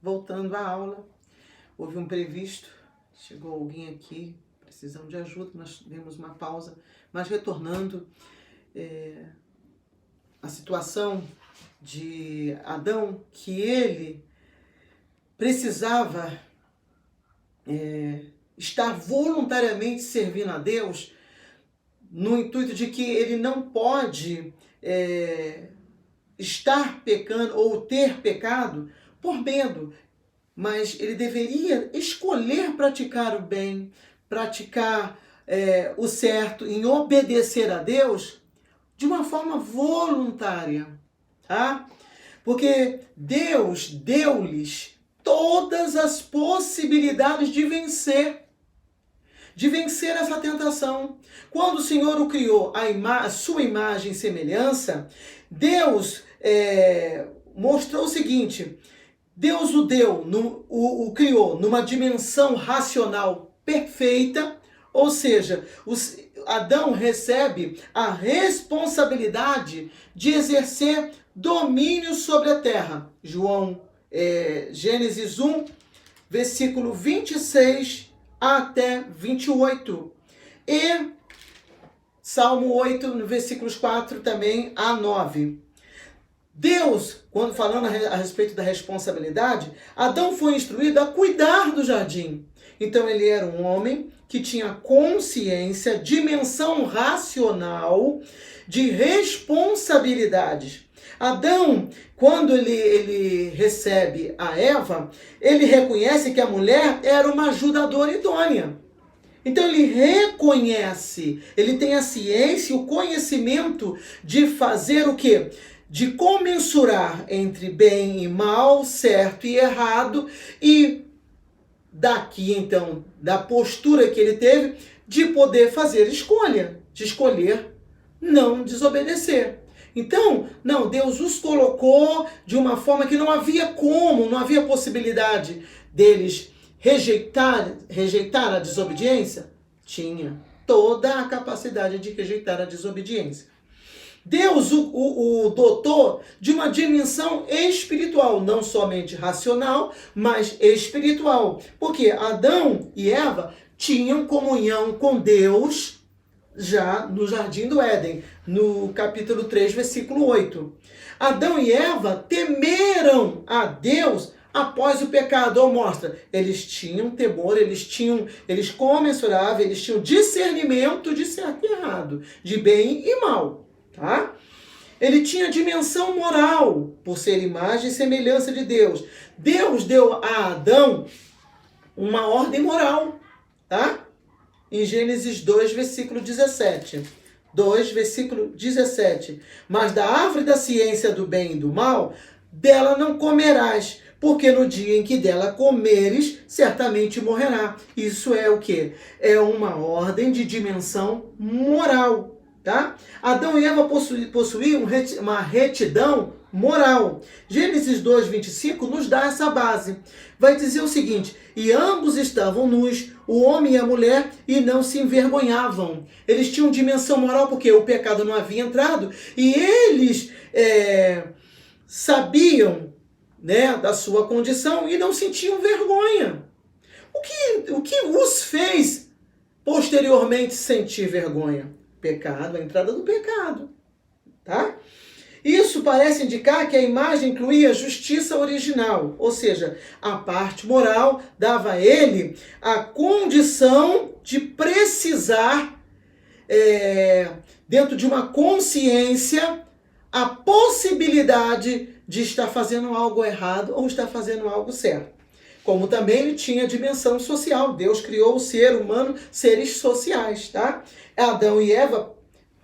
voltando à aula, houve um imprevisto, chegou alguém aqui, precisando de ajuda, nós demos uma pausa, mas retornando, a situação de Adão, que ele precisava estar voluntariamente servindo a Deus, no intuito de que ele não pode estar pecando ou ter pecado por medo, mas ele deveria escolher praticar o bem, praticar o certo, em obedecer a Deus de uma forma voluntária, tá? Porque Deus deu-lhes todas as possibilidades de vencer essa tentação. Quando o Senhor o criou a sua imagem e semelhança, Deus mostrou o seguinte: Deus o criou numa dimensão racional perfeita, ou seja, Adão recebe a responsabilidade de exercer domínio sobre a terra. Gênesis 1, versículo 26 até 28. E Salmo 8, no versículos 4 também a 9. Deus, quando falando a respeito da responsabilidade, Adão foi instruído a cuidar do jardim. Então ele era um homem que tinha consciência, dimensão racional de responsabilidades. Adão, quando ele recebe a Eva, ele reconhece que a mulher era uma ajudadora idônea. Então ele reconhece, ele tem a ciência e o conhecimento de fazer o quê? De comensurar entre bem e mal, certo e errado, e daqui então, da postura que ele teve, de poder fazer escolha, de escolher não desobedecer. Então, não, Deus os colocou de uma forma que não havia possibilidade deles rejeitar a desobediência. Tinha toda a capacidade de rejeitar a desobediência. Deus o dotou de uma dimensão espiritual, não somente racional, mas espiritual. Porque Adão e Eva tinham comunhão com Deus já no Jardim do Éden, no capítulo 3, versículo 8. Adão e Eva temeram a Deus após o pecado. Ou mostra, eles tinham temor, eles comensuravam, eles tinham discernimento de certo e errado, de bem e mal. Tá? Ele tinha dimensão moral, por ser imagem e semelhança de Deus. Deus deu a Adão uma ordem moral, tá? Em Gênesis 2, versículo 17. 2, versículo 17. Mas da árvore da ciência do bem e do mal, dela não comerás, porque no dia em que dela comeres, certamente morrerá. Isso é o quê? É uma ordem de dimensão moral. Tá? Adão e Eva possuíam uma retidão moral. Gênesis 2, 25 nos dá essa base. Vai dizer o seguinte: e ambos estavam nus, o homem e a mulher, e não se envergonhavam. Eles tinham dimensão moral porque o pecado não havia entrado, e eles sabiam, né, da sua condição e não sentiam vergonha. O que os fez posteriormente sentir vergonha? Pecado, a entrada do pecado, tá? Isso parece indicar que a imagem incluía a justiça original, ou seja, a parte moral dava a ele a condição de precisar, dentro de uma consciência, a possibilidade de estar fazendo algo errado ou estar fazendo algo certo. Como também ele tinha dimensão social. Deus criou o ser humano, seres sociais, tá? Adão e Eva,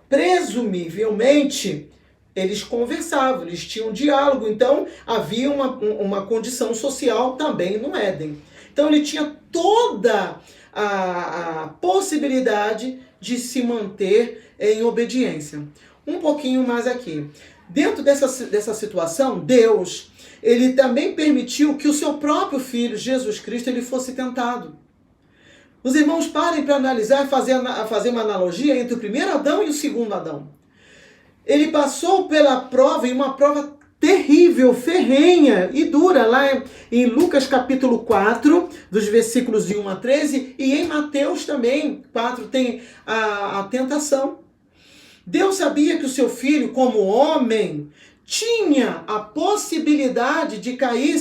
presumivelmente, eles conversavam, eles tinham diálogo. Então, havia uma condição social também no Éden. Então, ele tinha toda a possibilidade de se manter em obediência. Um pouquinho mais aqui. Dentro dessa situação, Deus, ele também permitiu que o seu próprio Filho, Jesus Cristo, ele fosse tentado. Os irmãos parem para analisar e fazer uma analogia entre o primeiro Adão e o segundo Adão. Ele passou pela prova, e uma prova terrível, ferrenha e dura, lá em Lucas capítulo 4, dos versículos de 1 a 13, e em Mateus também, 4, tem a tentação. Deus sabia que o seu filho, como homem, tinha a possibilidade de cair,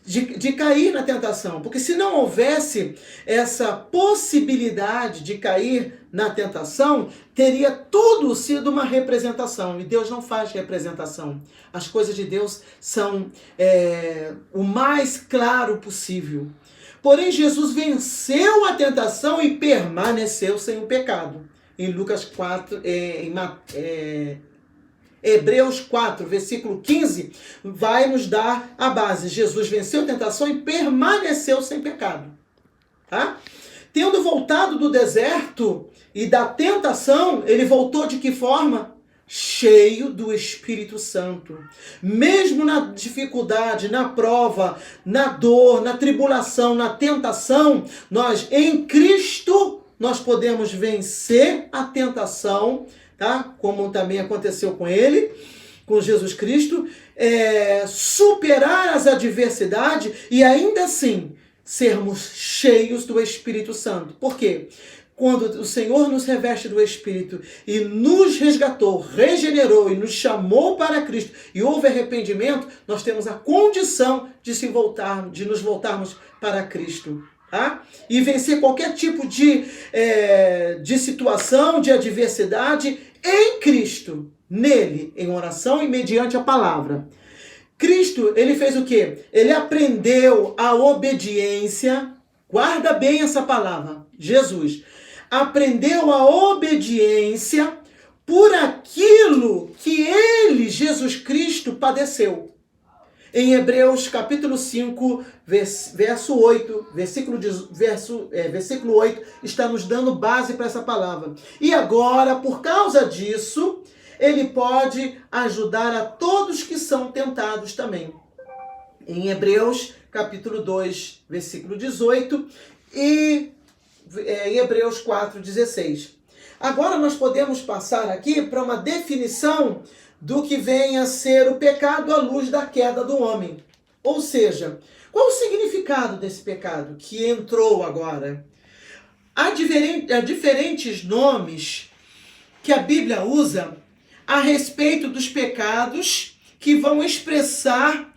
de cair na tentação. Porque se não houvesse essa possibilidade de cair na tentação, teria tudo sido uma representação. E Deus não faz representação. As coisas de Deus são o mais claro possível. Porém, Jesus venceu a tentação e permaneceu sem o pecado. Em Lucas 4, Hebreus 4, versículo 15, vai nos dar a base. Jesus venceu a tentação e permaneceu sem pecado. Tá? Tendo voltado do deserto e da tentação, ele voltou de que forma? Cheio do Espírito Santo. Mesmo na dificuldade, na prova, na dor, na tribulação, na tentação, nós em Cristo, nós podemos vencer a tentação, tá? Como também aconteceu com ele, com Jesus Cristo, superar as adversidades e ainda assim sermos cheios do Espírito Santo. Por quê? Quando o Senhor nos reveste do Espírito e nos resgatou, regenerou e nos chamou para Cristo e houve arrependimento, nós temos a condição de nos voltarmos para Cristo. Tá? E vencer qualquer tipo de situação, de adversidade em Cristo, nele, em oração e mediante a palavra. Cristo, ele fez o quê? Ele aprendeu a obediência, guarda bem essa palavra, Jesus, aprendeu a obediência por aquilo que ele, Jesus Cristo, padeceu. Em Hebreus capítulo 5, verso 8, versículo 8, está nos dando base para essa palavra. E agora, por causa disso, ele pode ajudar a todos que são tentados também. Em Hebreus capítulo 2, versículo 18 e em Hebreus 4, 16. Agora nós podemos passar aqui para uma definição do que vem a ser o pecado à luz da queda do homem. Ou seja, qual o significado desse pecado que entrou agora? Há diferentes nomes que a Bíblia usa a respeito dos pecados que vão expressar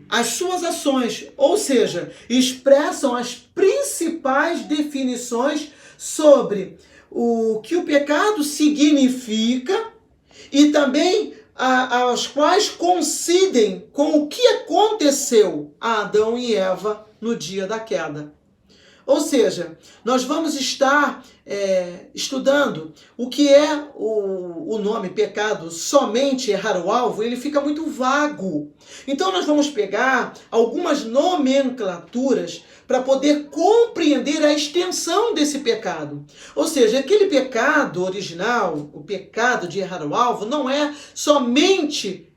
as suas ações, ou seja, expressam as principais definições sobre o que o pecado significa e também as quais coincidem com o que aconteceu a Adão e Eva no dia da queda. Ou seja, nós vamos estar estudando o que é o nome pecado, somente errar o alvo, ele fica muito vago. Então nós vamos pegar algumas nomenclaturas para poder compreender a extensão desse pecado. Ou seja, aquele pecado original, o pecado de errar o alvo, não é somente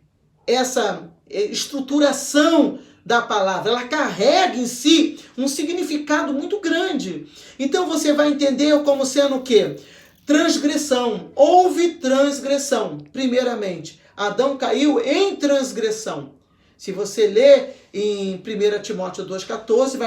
essa estruturação da palavra, ela carrega em si um significado muito grande. Então você vai entender como sendo o quê? Transgressão. Houve transgressão. Primeiramente, Adão caiu em transgressão. Se você ler em 1 Timóteo 2,14,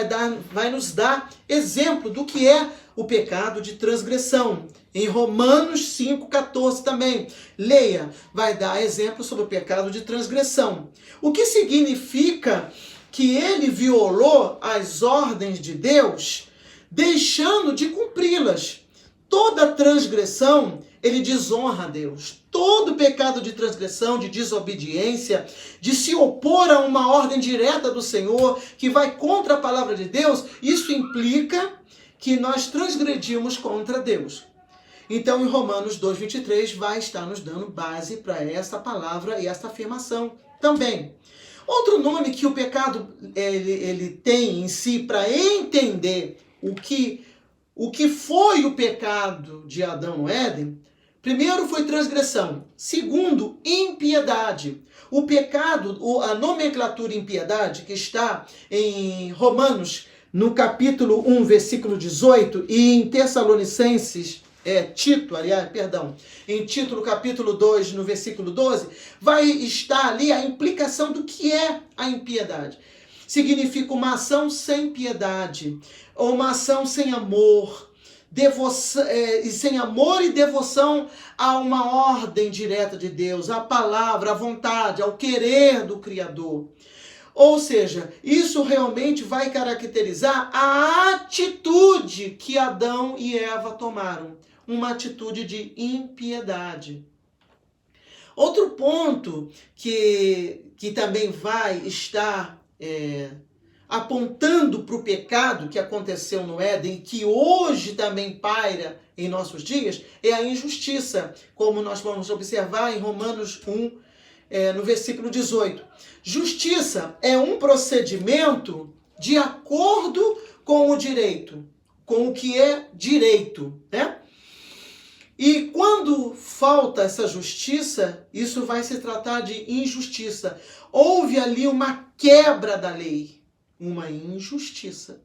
vai nos dar exemplo do que é o pecado de transgressão. Em Romanos 5,14 também. Leia, vai dar exemplo sobre o pecado de transgressão. O que significa que ele violou as ordens de Deus, deixando de cumpri-las. Toda transgressão, ele desonra a Deus. Todo pecado de transgressão, de desobediência, de se opor a uma ordem direta do Senhor, que vai contra a palavra de Deus, isso implica que nós transgredimos contra Deus. Então, em Romanos 2,23, vai estar nos dando base para essa palavra e essa afirmação também. Outro nome que o pecado ele tem em si para entender o que foi o pecado de Adão no Éden, primeiro foi transgressão. Segundo, impiedade. O pecado, a nomenclatura impiedade, que está em Romanos, no capítulo 1, versículo 18, e em Tessalonicenses, Tito, aliás, perdão, em Tito, no capítulo 2, no versículo 12, vai estar ali a implicação do que é a impiedade. Significa uma ação sem piedade, ou uma ação sem amor, sem amor e devoção a uma ordem direta de Deus, à palavra, à vontade, ao querer do Criador. Ou seja, isso realmente vai caracterizar a atitude que Adão e Eva tomaram. Uma atitude de impiedade. Outro ponto que também vai estar apontando para o pecado que aconteceu no Éden, que hoje também paira em nossos dias, é a injustiça, como nós vamos observar em Romanos 1, no versículo 18. Justiça é um procedimento de acordo com o direito, com o que é direito, né? E quando falta essa justiça, isso vai se tratar de injustiça. Houve ali uma quebra da lei, uma injustiça.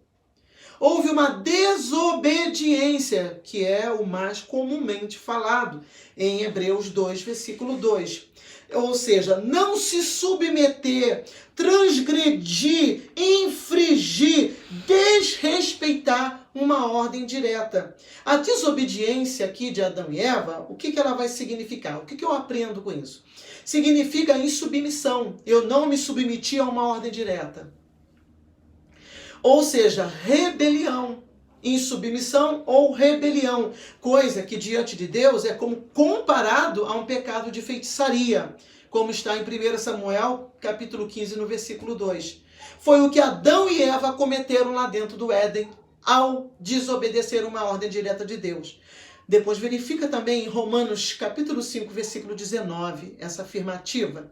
Houve uma desobediência, que é o mais comumente falado em Hebreus 2, versículo 2. Ou seja, não se submeter, transgredir, infringir, desrespeitar uma ordem direta. A desobediência aqui de Adão e Eva, o que ela vai significar? O que eu aprendo com isso? Significa insubmissão. Eu não me submeti a uma ordem direta. Ou seja, rebelião. Insubmissão ou rebelião, coisa que diante de Deus é como comparado a um pecado de feitiçaria, como está em 1 Samuel, capítulo 15, no versículo 2. Foi o que Adão e Eva cometeram lá dentro do Éden, ao desobedecer uma ordem direta de Deus. Depois verifica também em Romanos, capítulo 5, versículo 19, essa afirmativa.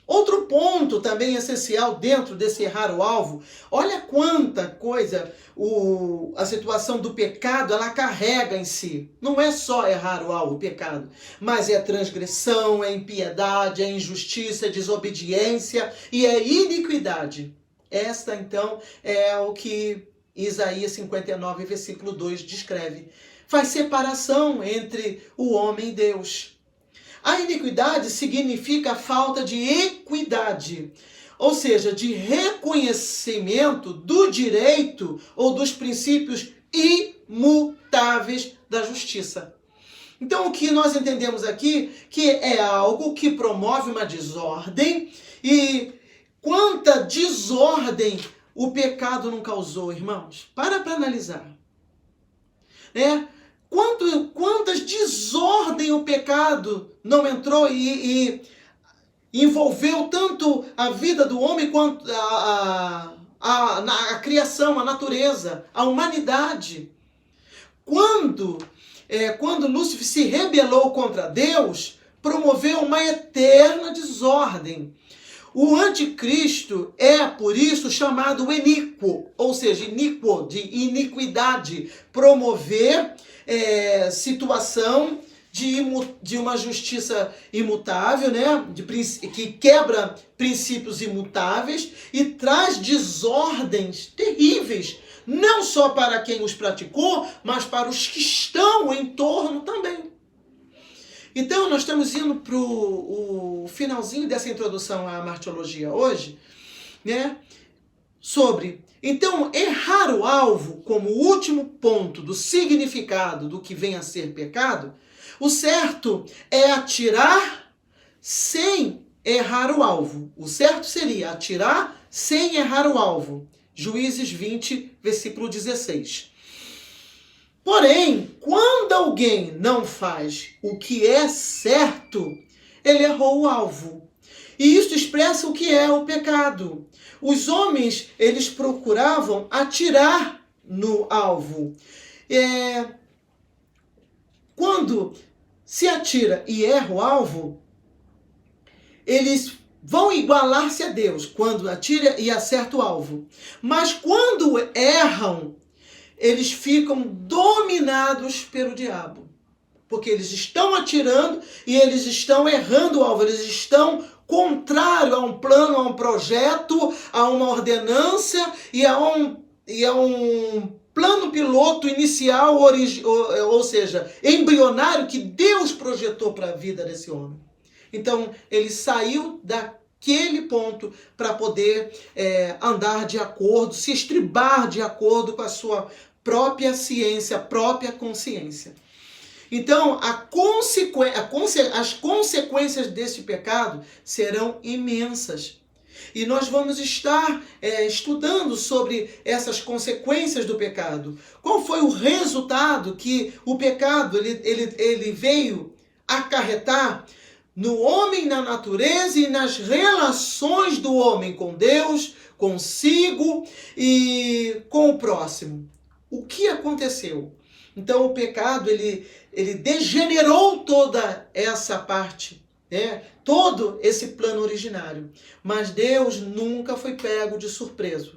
Outro ponto também essencial dentro desse errar o alvo, olha quanta coisa a situação do pecado ela carrega em si. Não é só errar o alvo, o pecado, mas é transgressão, é impiedade, é injustiça, é desobediência e é iniquidade. Esta então é o que Isaías 59, versículo 2 descreve. Faz separação entre o homem e Deus. A iniquidade significa a falta de equidade, ou seja, de reconhecimento do direito ou dos princípios imutáveis da justiça. Então, o que nós entendemos aqui, que é algo que promove uma desordem, e quanta desordem o pecado não causou, irmãos? Para analisar. Quantas desordem o pecado não entrou e envolveu tanto a vida do homem quanto a criação, a natureza, a humanidade. Quando Lúcifer se rebelou contra Deus, promoveu uma eterna desordem. O anticristo é, por isso, chamado iníquo, ou seja, iníquo, de iniquidade, promover situação de uma justiça imutável, né? Que quebra princípios imutáveis e traz desordens terríveis, não só para quem os praticou, mas para os que estão em torno também. Então, nós estamos indo para o finalzinho dessa introdução à martiologia hoje, né? Então, errar o alvo como último ponto do significado do que vem a ser pecado, o certo é atirar sem errar o alvo. O certo seria atirar sem errar o alvo. Juízes 20, versículo 16. Porém, quando alguém não faz o que é certo, ele errou o alvo. E isso expressa o que é o pecado. Os homens, eles procuravam atirar no alvo. Quando se atira e erra o alvo, eles vão igualar-se a Deus quando atira e acerta o alvo. Mas quando erram, eles ficam dominados pelo diabo. Porque eles estão atirando e eles estão errando o alvo, eles estão contrário a um plano, a um projeto, a uma ordenança e a um plano piloto inicial, ou seja, embrionário, que Deus projetou para a vida desse homem. Então, ele saiu daquele ponto para poder andar de acordo, se estribar de acordo com a sua própria ciência, própria consciência. Então, as consequências desse pecado serão imensas. E nós vamos estar estudando sobre essas consequências do pecado. Qual foi o resultado que o pecado ele veio acarretar no homem, na natureza e nas relações do homem com Deus, consigo e com o próximo? O que aconteceu? Então o pecado ele degenerou toda essa parte, todo esse plano originário. Mas Deus nunca foi pego de surpresa.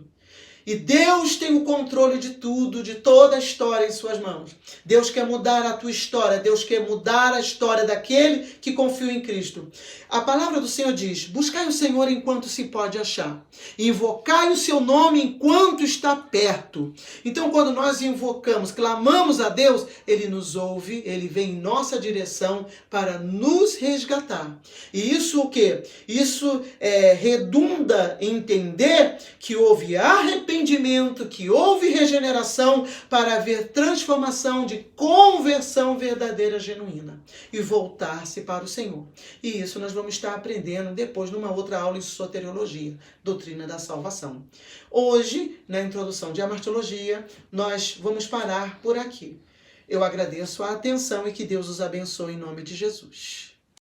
E Deus tem o controle de tudo, de toda a história em suas mãos. Deus quer mudar a tua história. Deus quer mudar a história daquele que confiou em Cristo. A palavra do Senhor diz: buscai o Senhor enquanto se pode achar. Invocai o seu nome enquanto está perto. Então, quando nós invocamos, clamamos a Deus, Ele nos ouve, Ele vem em nossa direção para nos resgatar. E isso o quê? Isso redunda em entender que houve arrependimento, que houve regeneração para haver transformação de conversão verdadeira, genuína e voltar-se para o Senhor. E isso nós vamos estar aprendendo depois numa outra aula em soteriologia, doutrina da salvação. Hoje, na introdução de amartiologia, nós vamos parar por aqui. Eu agradeço a atenção e que Deus os abençoe em nome de Jesus.